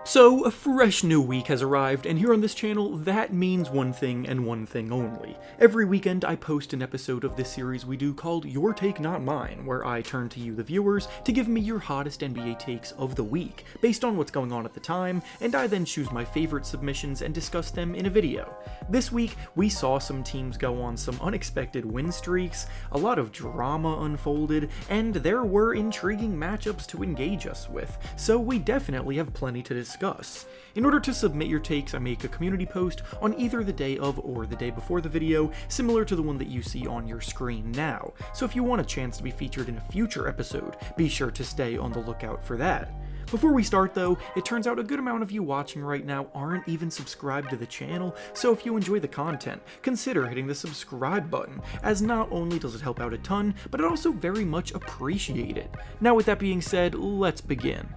So, a fresh new week has arrived, and here on this channel, that means one thing and one thing only. Every weekend, I post an episode of this series we do called Your Take Not Mine, where I turn to you, the viewers, to give me your hottest NBA takes of the week, based on what's going on at the time, and I then choose my favorite submissions and discuss them in a video. This week, we saw some teams go on some unexpected win streaks, a lot of drama unfolded, and there were intriguing matchups to engage us with, so we definitely have plenty to discuss. In order to submit your takes, I make a community post on either the day of or the day before the video, similar to the one that you see on your screen now. So if you want a chance to be featured in a future episode, be sure to stay on the lookout for that. Before we start though, it turns out a good amount of you watching right now aren't even subscribed to the channel, so if you enjoy the content, consider hitting the subscribe button, as not only does it help out a ton, but it also very much appreciate it. Now with that being said, let's begin.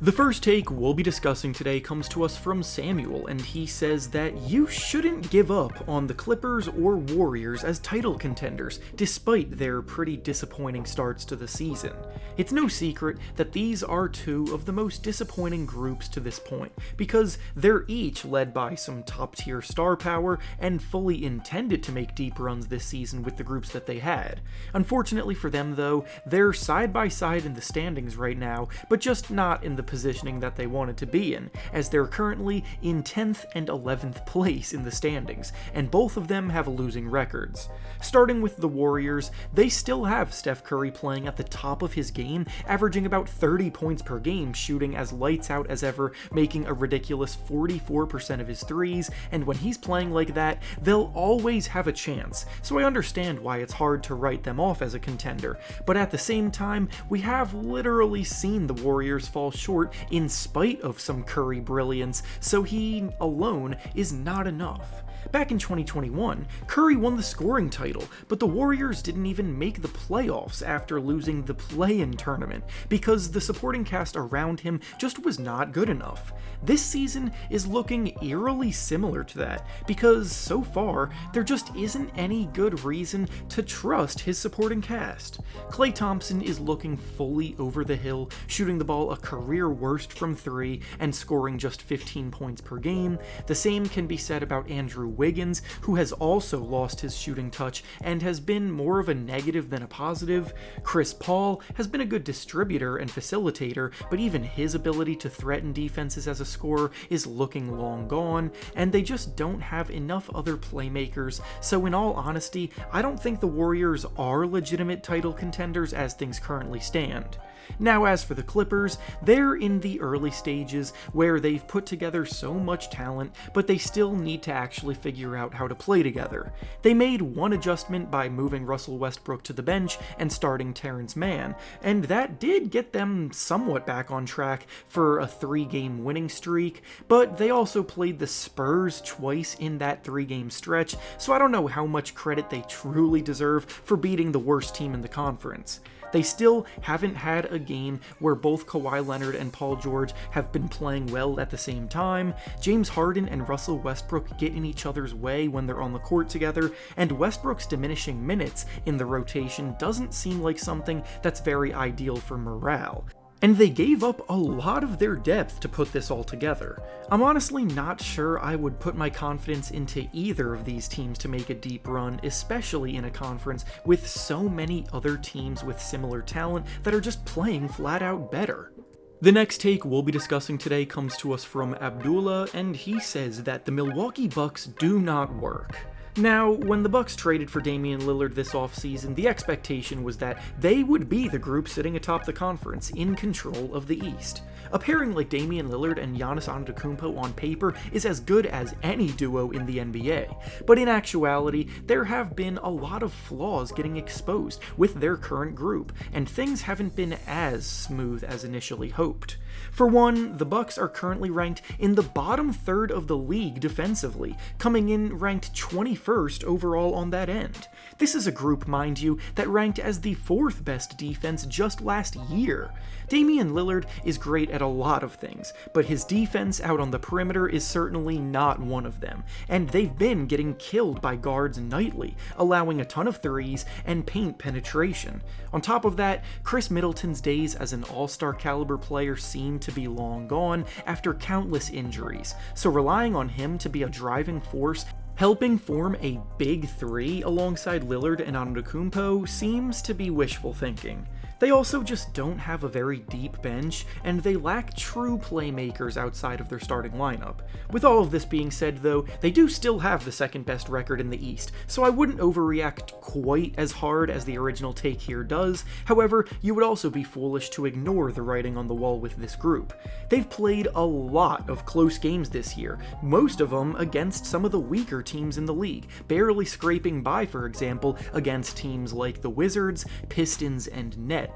The first take we'll be discussing today comes to us from Samuel, and he says that you shouldn't give up on the Clippers or Warriors as title contenders, despite their pretty disappointing starts to the season. It's no secret that these are two of the most disappointing groups to this point, because they're each led by some top-tier star power and fully intended to make deep runs this season with the groups that they had. Unfortunately for them though, they're side by side in the standings right now, but just not in the positioning that they wanted to be in, as they're currently in 10th and 11th place in the standings, and both of them have losing records. Starting with the Warriors, they still have Steph Curry playing at the top of his game, averaging about 30 points per game, shooting as lights out as ever, making a ridiculous 44% of his threes, and when he's playing like that, they'll always have a chance, so I understand why it's hard to write them off as a contender, but at the same time, we have literally seen the Warriors fall short in spite of some Curry brilliance, so he alone is not enough. Back in 2021, Curry won the scoring title, but the Warriors didn't even make the playoffs after losing the play-in tournament, because the supporting cast around him just was not good enough. This season is looking eerily similar to that, because so far, there just isn't any good reason to trust his supporting cast. Klay Thompson is looking fully over the hill, shooting the ball a career worst from three, and scoring just 15 points per game. The same can be said about Andrew Wiggins, who has also lost his shooting touch and has been more of a negative than a positive. Chris Paul has been a good distributor and facilitator, but even his ability to threaten defenses as a scorer is looking long gone, and they just don't have enough other playmakers, so in all honesty, I don't think the Warriors are legitimate title contenders as things currently stand. Now as for the Clippers, they're in the early stages where they've put together so much talent, but they still need to actually figure out how to play together. They made one adjustment by moving Russell Westbrook to the bench and starting Terrence Mann, and that did get them somewhat back on track for a 3-game winning streak, but they also played the Spurs twice in that 3-game stretch, so I don't know how much credit they truly deserve for beating the worst team in the conference. They still haven't had a game where both Kawhi Leonard and Paul George have been playing well at the same time. James Harden and Russell Westbrook get in each other's way when they're on the court together, and Westbrook's diminishing minutes in the rotation doesn't seem like something that's very ideal for morale. And they gave up a lot of their depth to put this all together. I'm honestly not sure I would put my confidence into either of these teams to make a deep run, especially in a conference with so many other teams with similar talent that are just playing flat out better. The next take we'll be discussing today comes to us from Abdullah, and he says that the Milwaukee Bucks do not work. Now, when the Bucks traded for Damian Lillard this offseason, the expectation was that they would be the group sitting atop the conference in control of the East. A pairing like Damian Lillard and Giannis Antetokounmpo on paper is as good as any duo in the NBA, but in actuality, there have been a lot of flaws getting exposed with their current group, and things haven't been as smooth as initially hoped. For one, the Bucks are currently ranked in the bottom third of the league defensively, coming in ranked 21st overall on that end. This is a group, mind you, that ranked as the 4th best defense just last year. Damian Lillard is great at at a lot of things, but his defense out on the perimeter is certainly not one of them, and they've been getting killed by guards nightly, allowing a ton of threes and paint penetration. On top of that, Chris Middleton's days as an all-star caliber player seem to be long gone after countless injuries, so relying on him to be a driving force helping form a big three alongside Lillard and Antetokounmpo seems to be wishful thinking. They also just don't have a very deep bench, and they lack true playmakers outside of their starting lineup. With all of this being said though, they do still have the second best record in the East, so I wouldn't overreact quite as hard as the original take here does. However, you would also be foolish to ignore the writing on the wall with this group. They've played a lot of close games this year, most of them against some of the weaker teams in the league, barely scraping by, for example, against teams like the Wizards, Pistons, and Nets.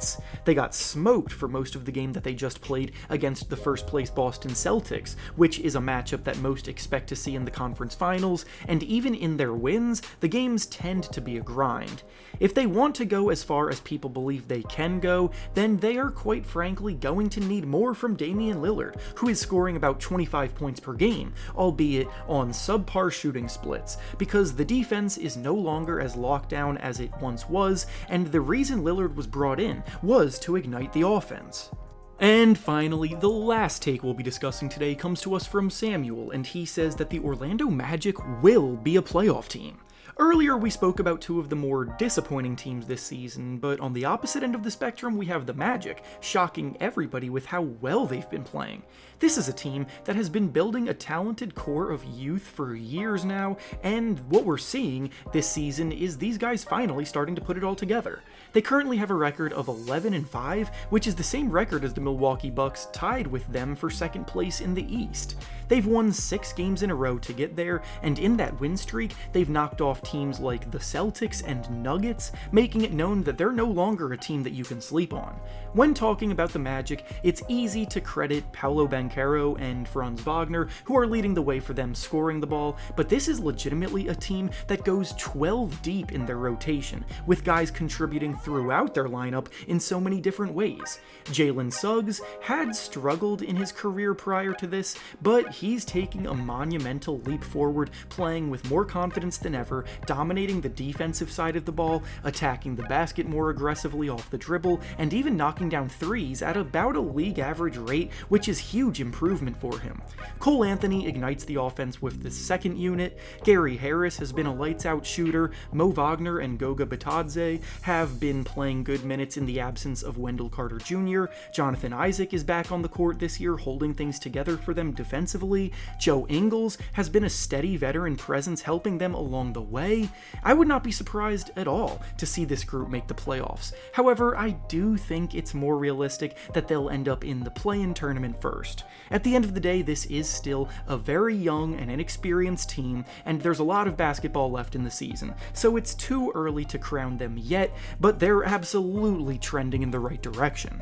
They got smoked for most of the game that they just played against the first place Boston Celtics, which is a matchup that most expect to see in the conference finals, and even in their wins, the games tend to be a grind. If they want to go as far as people believe they can go, then they are quite frankly going to need more from Damian Lillard, who is scoring about 25 points per game, albeit on subpar shooting splits, because the defense is no longer as locked down as it once was, and the reason Lillard was brought in was to ignite the offense. And finally, the last take we'll be discussing today comes to us from Samuel, and he says that the Orlando Magic will be a playoff team. Earlier we spoke about two of the more disappointing teams this season, but on the opposite end of the spectrum we have the Magic, shocking everybody with how well they've been playing. This is a team that has been building a talented core of youth for years now, and what we're seeing this season is these guys finally starting to put it all together. They currently have a record of 11-5, which is the same record as the Milwaukee Bucks, tied with them for second place in the East. They've won 6 games in a row to get there, and in that win streak, they've knocked off teams like the Celtics and Nuggets, making it known that they're no longer a team that you can sleep on. When talking about the Magic, it's easy to credit Paolo Banchero and Franz Wagner, who are leading the way for them scoring the ball, but this is legitimately a team that goes 12 deep in their rotation, with guys contributing throughout their lineup in so many different ways. Jalen Suggs had struggled in his career prior to this, but he's taking a monumental leap forward, playing with more confidence than ever, dominating the defensive side of the ball, attacking the basket more aggressively off the dribble, and even knocking down threes at about a league average rate, which is huge improvement for him. Cole Anthony ignites the offense with the second unit, Gary Harris has been a lights-out shooter, Mo Wagner and Goga Bitadze have been playing good minutes in the absence of Wendell Carter Jr., Jonathan Isaac is back on the court this year holding things together for them defensively, Joe Ingles has been a steady veteran presence helping them along the way. I would not be surprised at all to see this group make the playoffs. However, I do think it's more realistic that they'll end up in the play-in tournament first. At the end of the day, this is still a very young and inexperienced team, and there's a lot of basketball left in the season, so it's too early to crown them yet, but they're absolutely trending in the right direction.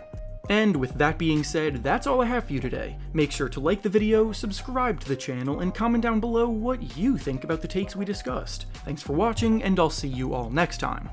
And with that being said, that's all I have for you today. Make sure to like the video, subscribe to the channel, and comment down below what you think about the takes we discussed. Thanks for watching, and I'll see you all next time.